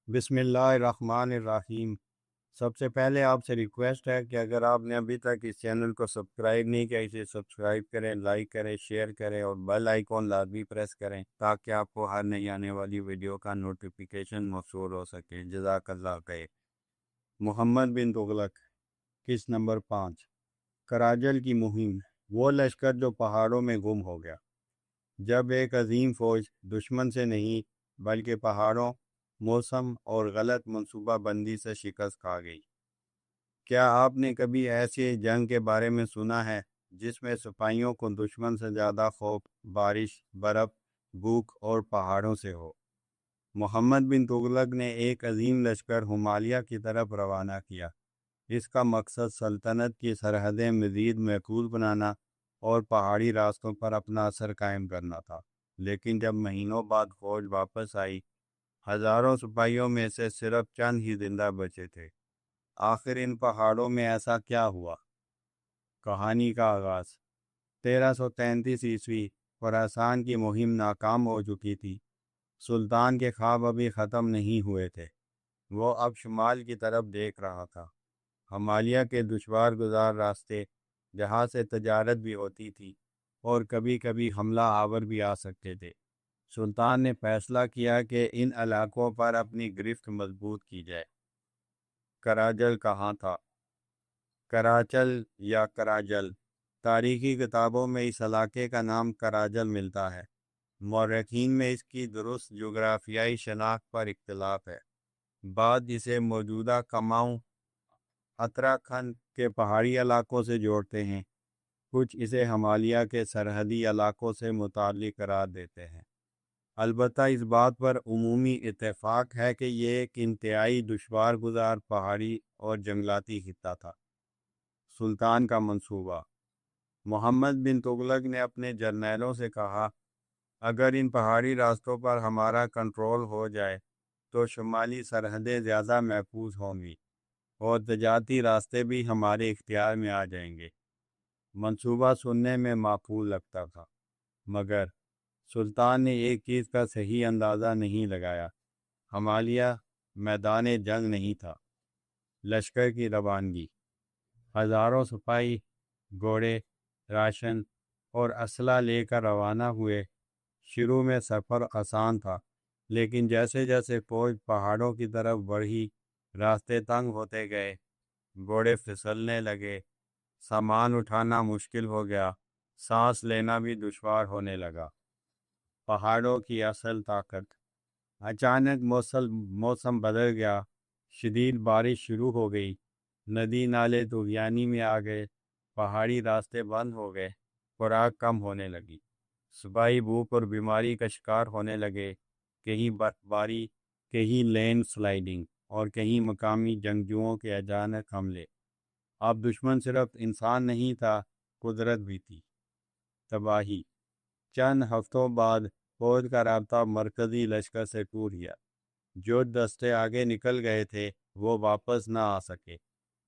بسم اللہ الرحمن الرحیم۔ سب سے پہلے آپ سے ریکویسٹ ہے کہ اگر آپ نے ابھی تک اس چینل کو سبسکرائب نہیں کیا، اسے سبسکرائب کریں، لائک کریں، شیئر کریں اور بیل آئیکن لازمی پریس کریں تاکہ آپ کو ہر نئی آنے والی ویڈیو کا نوٹیفیکیشن موصول ہو سکے۔ جزاک اللہ خیر۔ محمد بن تغلق، قسط نمبر 5، کراجل کی مہم۔ وہ لشکر جو پہاڑوں میں گم ہو گیا۔ جب ایک عظیم فوج دشمن سے نہیں بلکہ پہاڑوں، موسم اور غلط منصوبہ بندی سے شکست کھا گئی۔ کیا آپ نے کبھی ایسی جنگ کے بارے میں سنا ہے جس میں سپاہیوں کو دشمن سے زیادہ خوف بارش، برف، بھوک اور پہاڑوں سے ہو؟ محمد بن تغلق نے ایک عظیم لشکر ہمالیہ کی طرف روانہ کیا۔ اس کا مقصد سلطنت کی سرحدیں مزید محفوظ بنانا اور پہاڑی راستوں پر اپنا اثر قائم کرنا تھا۔ لیکن جب مہینوں بعد فوج واپس آئی، ہزاروں سپاہیوں میں سے صرف چند ہی زندہ بچے تھے۔ آخر ان پہاڑوں میں ایسا کیا ہوا؟ کہانی کا آغاز 1333 عیسوی۔ خراسان کی مہم ناکام ہو چکی تھی۔ سلطان کے خواب ابھی ختم نہیں ہوئے تھے۔ وہ اب شمال کی طرف دیکھ رہا تھا۔ ہمالیہ کے دشوار گزار راستے جہاں سے تجارت بھی ہوتی تھی اور کبھی کبھی حملہ آور بھی آ سکتے تھے۔ سلطان نے فیصلہ کیا کہ ان علاقوں پر اپنی گرفت مضبوط کی جائے۔ کراجل کہاں تھا؟ کراچل یا کراجل، تاریخی کتابوں میں اس علاقے کا نام کراجل ملتا ہے۔ مورخین میں اس کی درست جغرافیائی شناخت پر اختلاف ہے۔ بعض اسے موجودہ کماؤں، اتراکھنڈ کے پہاڑی علاقوں سے جوڑتے ہیں، کچھ اسے ہمالیہ کے سرحدی علاقوں سے متعلق قرار دیتے ہیں۔ البتہ اس بات پر عمومی اتفاق ہے کہ یہ ایک انتہائی دشوار گزار پہاڑی اور جنگلاتی خطہ تھا۔ سلطان کا منصوبہ۔ محمد بن تغلق نے اپنے جرنیلوں سے کہا، اگر ان پہاڑی راستوں پر ہمارا کنٹرول ہو جائے تو شمالی سرحدیں زیادہ محفوظ ہوں گی اور تجارتی راستے بھی ہمارے اختیار میں آ جائیں گے۔ منصوبہ سننے میں معقول لگتا تھا، مگر سلطان نے ایک چیز کا صحیح اندازہ نہیں لگایا۔ ہمالیہ میدان جنگ نہیں تھا۔ لشکر کی روانگی۔ ہزاروں سپاہی گھوڑے، راشن اور اسلحہ لے کر روانہ ہوئے۔ شروع میں سفر آسان تھا، لیکن جیسے جیسے فوج پہاڑوں کی طرف بڑھی، راستے تنگ ہوتے گئے، گھوڑے پھسلنے لگے، سامان اٹھانا مشکل ہو گیا، سانس لینا بھی دشوار ہونے لگا۔ پہاڑوں کی اصل طاقت۔ اچانک موسم بدل گیا، شدید بارش شروع ہو گئی، ندی نالے طغیانی میں آ گئے، پہاڑی راستے بند ہو گئے، خوراک کم ہونے لگی، سپاہی بھوک اور بیماری کا شکار ہونے لگے۔ کہیں برف باری، کہیں لینڈ سلائیڈنگ اور کہیں مقامی جنگجوؤں کے اچانک حملے۔ اب دشمن صرف انسان نہیں تھا، قدرت بھی تھی۔ تباہی۔ چند ہفتوں بعد فوج کا رابطہ مرکزی لشکر سے ٹوٹ گیا۔ جو دستے آگے نکل گئے تھے وہ واپس نہ آ سکے۔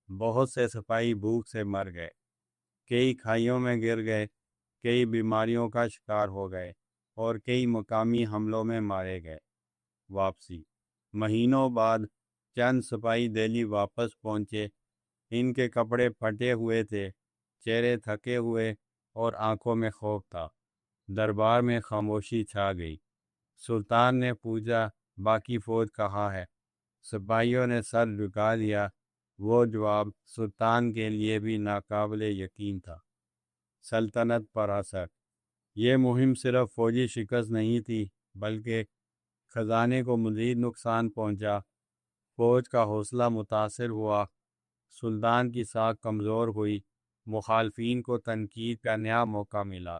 بہت سے سپاہی بھوک سے مر گئے، کئی کھائیوں میں گر گئے، کئی بیماریوں کا شکار ہو گئے اور کئی مقامی حملوں میں مارے گئے۔ واپسی۔ مہینوں بعد چند سپاہی دہلی واپس پہنچے۔ ان کے کپڑے پھٹے ہوئے تھے، چہرے تھکے ہوئے اور آنکھوں میں خوف تھا۔ دربار میں خاموشی چھا گئی۔ سلطان نے پوچھا، باقی فوج کہاں ہے؟ سپاہیوں نے سر جھکا دیا۔ وہ جواب سلطان کے لیے بھی ناقابل یقین تھا۔ سلطنت پر اثر۔ یہ مہم صرف فوجی شکست نہیں تھی بلکہ خزانے کو مزید نقصان پہنچا۔ فوج کا حوصلہ متاثر ہوا، سلطان کی ساکھ کمزور ہوئی، مخالفین کو تنقید کا نیا موقع ملا۔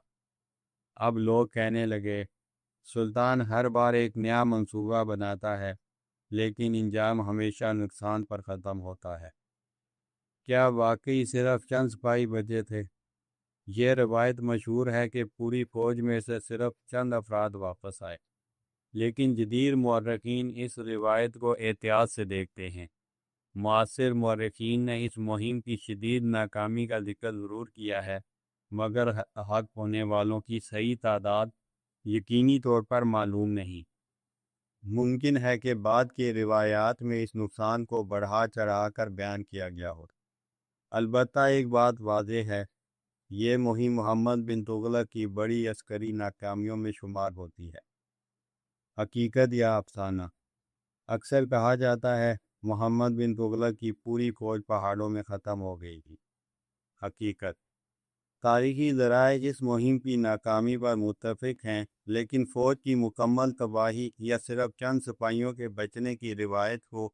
اب لوگ کہنے لگے، سلطان ہر بار ایک نیا منصوبہ بناتا ہے لیکن انجام ہمیشہ نقصان پر ختم ہوتا ہے۔ کیا واقعی صرف چند سپاہی بچے تھے؟ یہ روایت مشہور ہے کہ پوری فوج میں سے صرف چند افراد واپس آئے، لیکن جدید مورخین اس روایت کو احتیاط سے دیکھتے ہیں۔ معاصر مورخین نے اس مہم کی شدید ناکامی کا ذکر ضرور کیا ہے، مگر حق ہونے والوں کی صحیح تعداد یقینی طور پر معلوم نہیں۔ ممکن ہے کہ بعد کی روایات میں اس نقصان کو بڑھا چڑھا کر بیان کیا گیا ہو۔ البتہ ایک بات واضح ہے، یہ مہم محمد بن تغلق کی بڑی عسکری ناکامیوں میں شمار ہوتی ہے۔ حقیقت یا افسانہ؟ اکثر کہا جاتا ہے محمد بن تغلق کی پوری فوج پہاڑوں میں ختم ہو گئی تھی۔ حقیقت: تاریخی ذرائع اس مہم کی ناکامی پر متفق ہیں، لیکن فوج کی مکمل تباہی یا صرف چند سپاہیوں کے بچنے کی روایت کو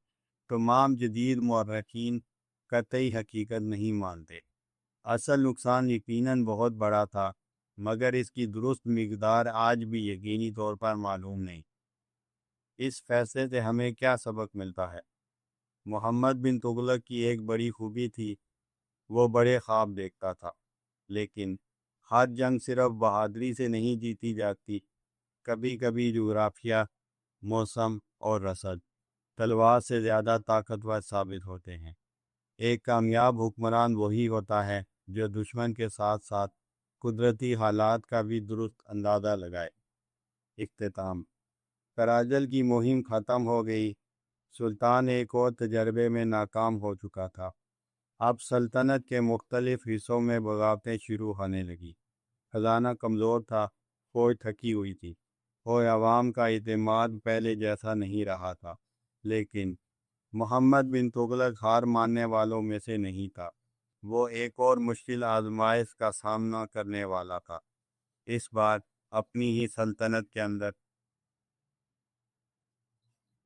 تمام جدید مورخین قطعی حقیقت نہیں مانتے۔ اصل نقصان یقیناً بہت بڑا تھا، مگر اس کی درست مقدار آج بھی یقینی طور پر معلوم نہیں۔ اس فیصلے سے ہمیں کیا سبق ملتا ہے؟ محمد بن تغلق کی ایک بڑی خوبی تھی، وہ بڑے خواب دیکھتا تھا، لیکن ہر جنگ صرف بہادری سے نہیں جیتی جاتی۔ کبھی کبھی جغرافیہ، موسم اور رسد تلوار سے زیادہ طاقتور ثابت ہوتے ہیں۔ ایک کامیاب حکمران وہی ہوتا ہے جو دشمن کے ساتھ ساتھ قدرتی حالات کا بھی درست اندازہ لگائے۔ اختتام: کراجل کی مہم ختم ہو گئی۔ سلطان ایک اور تجربے میں ناکام ہو چکا تھا۔ اب سلطنت کے مختلف حصوں میں بغاوتیں شروع ہونے لگی۔ خزانہ کمزور تھا، فوج تھکی ہوئی تھی، اور عوام کا اعتماد پہلے جیسا نہیں رہا تھا۔ لیکن محمد بن تغلق ہار ماننے والوں میں سے نہیں تھا۔ وہ ایک اور مشکل آزمائش کا سامنا کرنے والا تھا، اس بار اپنی ہی سلطنت کے اندر۔